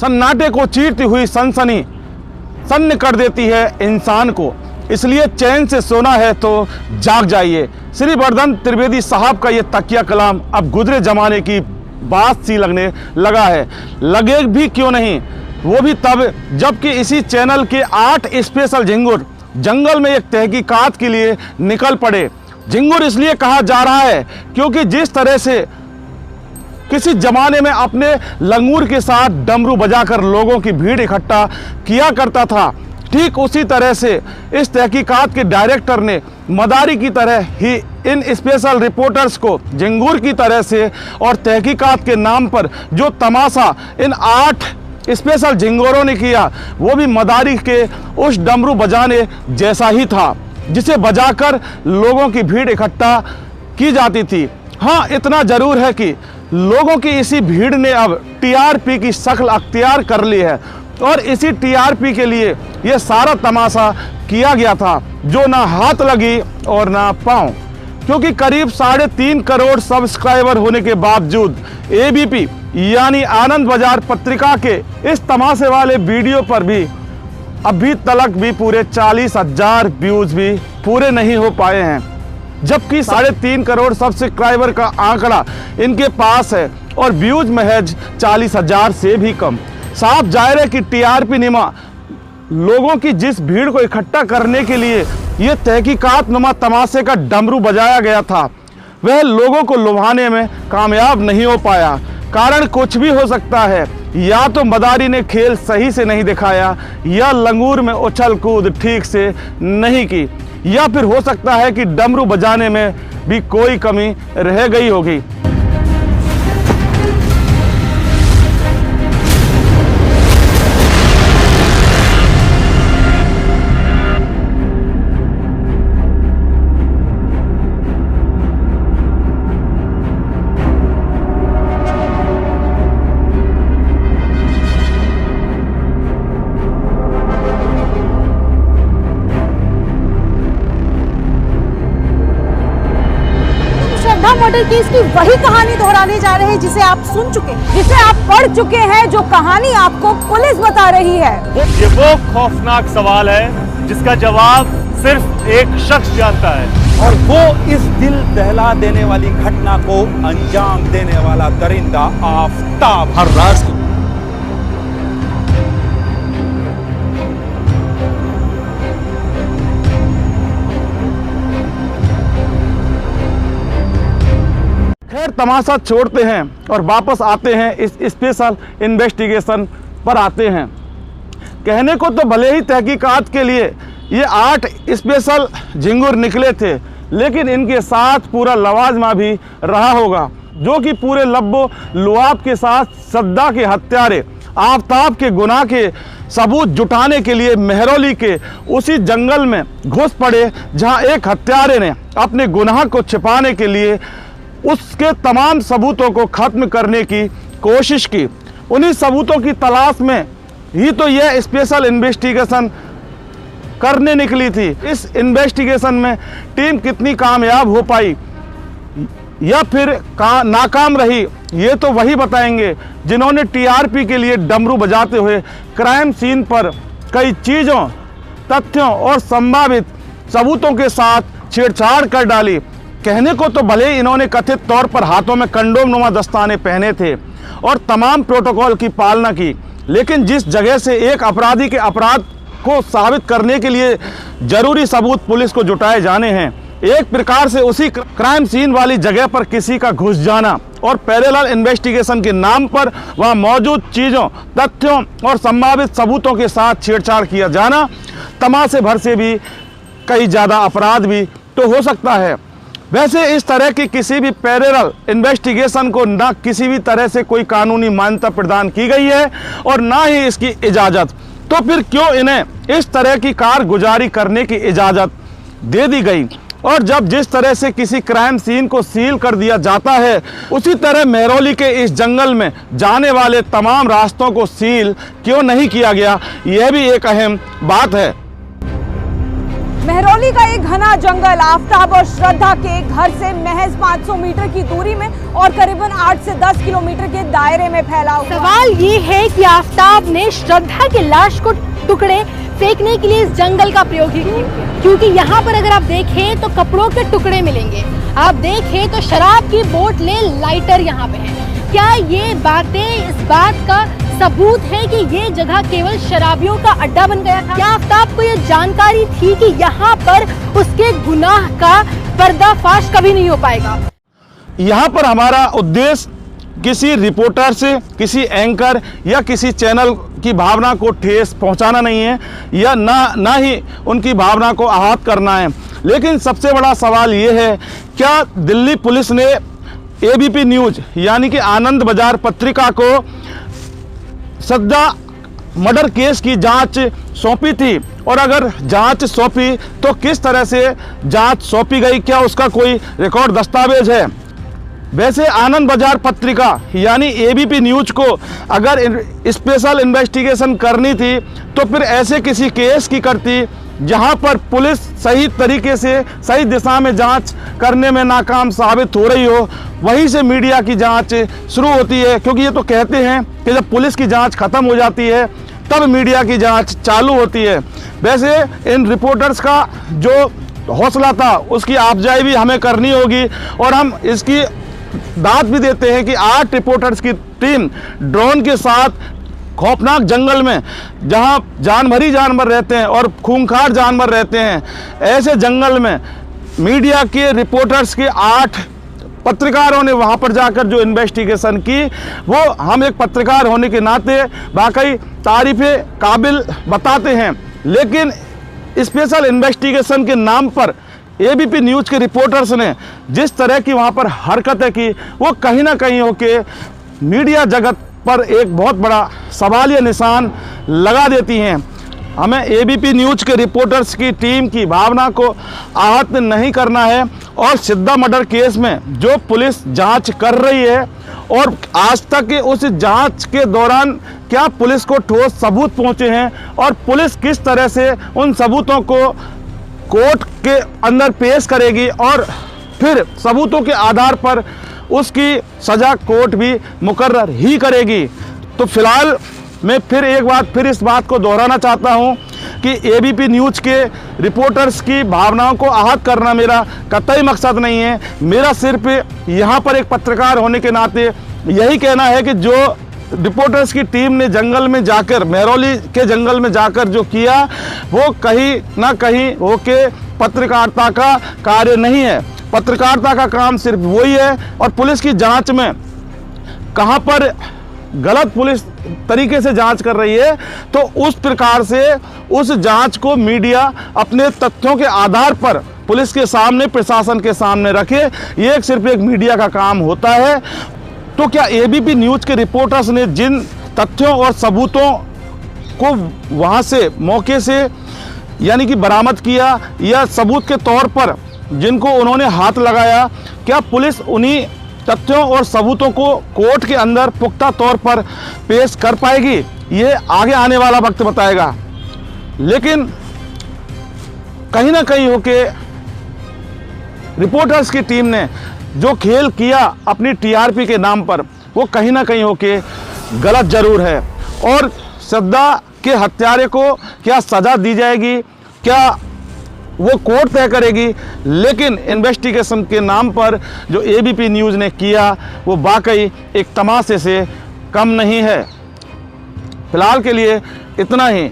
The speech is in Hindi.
सन्नाटे को चीरती हुई सनसनी सन्न कर देती है इंसान को। इसलिए चैन से सोना है तो जाग जाइए। श्री वर्धन त्रिवेदी साहब का ये तकिया कलाम अब गुजरे जमाने की बात सी लगने लगा है। लगे भी क्यों नहीं, वो भी तब जबकि इसी चैनल के 8 स्पेशल झिंगुर जंगल में एक तहकीकात के लिए निकल पड़े। झिंगुर इसलिए कहा जा रहा है क्योंकि जिस तरह से किसी जमाने में अपने लंगूर के साथ डमरू बजाकर लोगों की भीड़ इकट्ठा किया करता था, ठीक उसी तरह से इस तहकीकात के डायरेक्टर ने मदारी की तरह ही इन स्पेशल रिपोर्टर्स को झिंगुर की तरह से और तहकीकात के नाम पर जो तमाशा इन 8 स्पेशल झिंगुरों ने किया वो भी मदारी के उस डमरू बजाने जैसा ही था जिसे बजाकर लोगों की भीड़ इकट्ठा की जाती थी। हाँ, इतना जरूर है कि लोगों की इसी भीड़ ने अब टीआरपी की शक्ल अख्तियार कर ली है और इसी टीआरपी के लिए यह सारा तमाशा किया गया था जो ना हाथ लगी और ना पांव। क्योंकि करीब 3.5 करोड़ सब्सक्राइबर होने के बावजूद एबीपी यानी आनंद बाजार पत्रिका के इस तमाशे वाले वीडियो पर भी अभी तक भी पूरे 40,000 व्यूज भी पूरे नहीं हो पाए हैं, जबकि 3.5 करोड़ सब्सक्राइबर का आंकड़ा इनके पास है और व्यूज महज 40,000 से भी कम। साफ जाहिर है कि टीआरपी निमा लोगों की जिस भीड़ को इकट्ठा करने के लिए ये तहकीकात नुमा तमाशे का डमरू बजाया गया था वह लोगों को लुभाने में कामयाब नहीं हो पाया। कारण कुछ भी हो सकता है, या तो मदारी ने खेल सही से नहीं दिखाया, या लंगूर में उछल कूद ठीक से नहीं की, या फिर हो सकता है कि डमरू बजाने में भी कोई कमी रह गई होगी। मर्डर केस की वही कहानी दोहराने जा रहे हैं जिसे आप सुन चुके, जिसे आप पढ़ चुके हैं, जो कहानी आपको पुलिस बता रही है। ये वो खौफनाक सवाल है जिसका जवाब सिर्फ एक शख्स जानता है और वो इस दिल दहला देने वाली घटना को अंजाम देने वाला दरिंदा आफताब। हर राज को खैर, तमाशा छोड़ते हैं और वापस आते हैं इस स्पेशल इन्वेस्टिगेशन पर आते हैं। कहने को तो भले ही तहकीकात के लिए ये 8 स्पेशल झिंगुर निकले थे, लेकिन इनके साथ पूरा लवाजमा भी रहा होगा जो कि पूरे लब्बो लुआब के साथ सद्दा के हत्यारे आफताब के गुनाह के सबूत जुटाने के लिए मेहरौली के उसी जंगल में घुस पड़े जहां एक हत्यारे ने अपने गुनाह को छिपाने के लिए उसके तमाम सबूतों को खत्म करने की कोशिश की। उन्हीं सबूतों की तलाश में ही तो यह स्पेशल इन्वेस्टिगेशन करने निकली थी। इस इन्वेस्टिगेशन में टीम कितनी कामयाब हो पाई या फिर नाकाम रही, ये तो वही बताएंगे जिन्होंने टीआरपी के लिए डमरू बजाते हुए क्राइम सीन पर कई चीज़ों, तथ्यों और संभावित सबूतों के साथ छेड़छाड़ कर डाली। कहने को तो भले ही इन्होंने कथित तौर पर हाथों में कंडोम नुमा दस्ताने पहने थे और तमाम प्रोटोकॉल की पालना की, लेकिन जिस जगह से एक अपराधी के अपराध को साबित करने के लिए जरूरी सबूत पुलिस को जुटाए जाने हैं, एक प्रकार से उसी क्राइम सीन वाली जगह पर किसी का घुस जाना और पैरेलल इन्वेस्टिगेशन के नाम पर वहां मौजूद चीज़ों, तथ्यों और संभावित सबूतों के साथ छेड़छाड़ किया जाना, तमाशे भर से भी कई ज़्यादा अपराध भी तो हो सकता है। वैसे इस तरह की किसी भी पैरेलल इन्वेस्टिगेशन को ना किसी भी तरह से कोई कानूनी मान्यता प्रदान की गई है और ना ही इसकी इजाज़त, तो फिर क्यों इन्हें इस तरह की कारगुजारी करने की इजाज़त दे दी गई? और जब जिस तरह से किसी क्राइम सीन को सील कर दिया जाता है, उसी तरह मेहरौली के इस जंगल में जाने वाले तमाम रास्तों को सील क्यों नहीं किया गया, यह भी एक अहम बात है। मेहरौली का एक घना जंगल आफताब और श्रद्धा के घर से महज 500 मीटर की दूरी में और करीबन 8 से 10 किलोमीटर के दायरे में फैला हुआ। सवाल ये है कि आफताब ने श्रद्धा की लाश को टुकड़े फेंकने के लिए इस जंगल का प्रयोग ही क्यों किया? क्योंकि यहाँ पर अगर आप देखें तो कपड़ों के टुकड़े मिलेंगे, आप देखें तो शराब की बोतलें, लाइटर यहाँ पे है। क्या ये बातें इस बात का सबूत है कि ये जगह केवल शराबियों का अड्डा बन गया था? क्या आफताब को ये जानकारी थी कि यहाँ पर उसके गुनाह का पर्दाफाश कभी नहीं हो पाएगा? यहाँ पर हमारा उद्देश्य किसी रिपोर्टर से, किसी एंकर या किसी चैनल की भावना को ठेस पहुँचाना नहीं है या ना ही उनकी भावना को आहत करना है। लेकिन सबसे बड़ा सवाल ये है, क्या दिल्ली पुलिस ने एबीपी न्यूज़ यानी कि आनंद बाजार पत्रिका को श्रद्धा मर्डर केस की जांच सौंपी थी? और अगर जांच सौंपी तो किस तरह से जांच सौंपी गई? क्या उसका कोई रिकॉर्ड दस्तावेज है? वैसे आनंद बाजार पत्रिका यानी एबीपी न्यूज़ को अगर स्पेशल इन्वेस्टिगेशन करनी थी तो फिर ऐसे किसी केस की करती जहां पर पुलिस सही तरीके से, सही दिशा में जांच करने में नाकाम साबित हो रही हो। वहीं से मीडिया की जांच शुरू होती है, क्योंकि ये तो कहते हैं कि जब पुलिस की जांच खत्म हो जाती है तब मीडिया की जांच चालू होती है। वैसे इन रिपोर्टर्स का जो हौसला था उसकी अफजाई भी हमें करनी होगी और हम इसकी दाद भी देते हैं कि 8 रिपोर्टर्स की टीम ड्रोन के साथ खौफनाक जंगल में, जहां जानवरी जानवर रहते हैं और खूंखार जानवर रहते हैं, ऐसे जंगल में मीडिया के रिपोर्टर्स के 8 पत्रकारों ने वहां पर जाकर जो इन्वेस्टिगेशन की, वो हम एक पत्रकार होने के नाते वाकई तारीफ़े काबिल बताते हैं। लेकिन स्पेशल इन्वेस्टिगेशन के नाम पर एबीपी न्यूज़ के रिपोर्टर्स ने जिस तरह की वहाँ पर हरकतें की, वो कहीं ना कहीं होके मीडिया जगत पर एक बहुत बड़ा सवालिया निशान लगा देती हैं। हमें एबीपी न्यूज़ के रिपोर्टर्स की टीम की भावना को आहत नहीं करना है और श्रद्धा मर्डर केस में जो पुलिस जांच कर रही है और आज तक के उस जांच के दौरान क्या पुलिस को ठोस सबूत पहुँचे हैं और पुलिस किस तरह से उन सबूतों को कोर्ट के अंदर पेश करेगी और फिर सबूतों के आधार पर उसकी सज़ा कोर्ट भी मुकर्रर ही करेगी। तो फिलहाल मैं फिर एक बार फिर इस बात को दोहराना चाहता हूं कि एबीपी न्यूज़ के रिपोर्टर्स की भावनाओं को आहत करना मेरा कतई मकसद नहीं है। मेरा सिर्फ यहां पर एक पत्रकार होने के नाते यही कहना है कि जो रिपोर्टर्स की टीम ने जंगल में जाकर, मेहरौली के जंगल में जाकर जो किया, वो कहीं ना कहीं होके पत्रकारिता का कार्य नहीं है। पत्रकारिता का काम सिर्फ वही है और पुलिस की जांच में कहां पर गलत पुलिस तरीके से जांच कर रही है तो उस प्रकार से उस जांच को मीडिया अपने तथ्यों के आधार पर पुलिस के सामने, प्रशासन के सामने रखे। ये सिर्फ एक मीडिया का काम होता है। तो क्या एबीपी न्यूज़ के रिपोर्टर्स ने जिन तथ्यों और सबूतों को वहाँ से मौके से यानी कि बरामद किया या सबूत के तौर पर जिनको उन्होंने हाथ लगाया, क्या पुलिस उन्हीं तथ्यों और सबूतों को कोर्ट के अंदर पुख्ता तौर पर पेश कर पाएगी? ये आगे आने वाला वक्त बताएगा। लेकिन कहीं ना कहीं होके रिपोर्टर्स की टीम ने जो खेल किया अपनी टीआरपी के नाम पर, वो कहीं ना कहीं होके गलत जरूर है। और श्रद्धा के हत्यारे को क्या सज़ा दी जाएगी, क्या वो कोर्ट तय करेगी। लेकिन इन्वेस्टिगेशन के नाम पर जो एबीपी न्यूज़ ने किया वो वाकई एक तमाशे से कम नहीं है। फिलहाल के लिए इतना ही।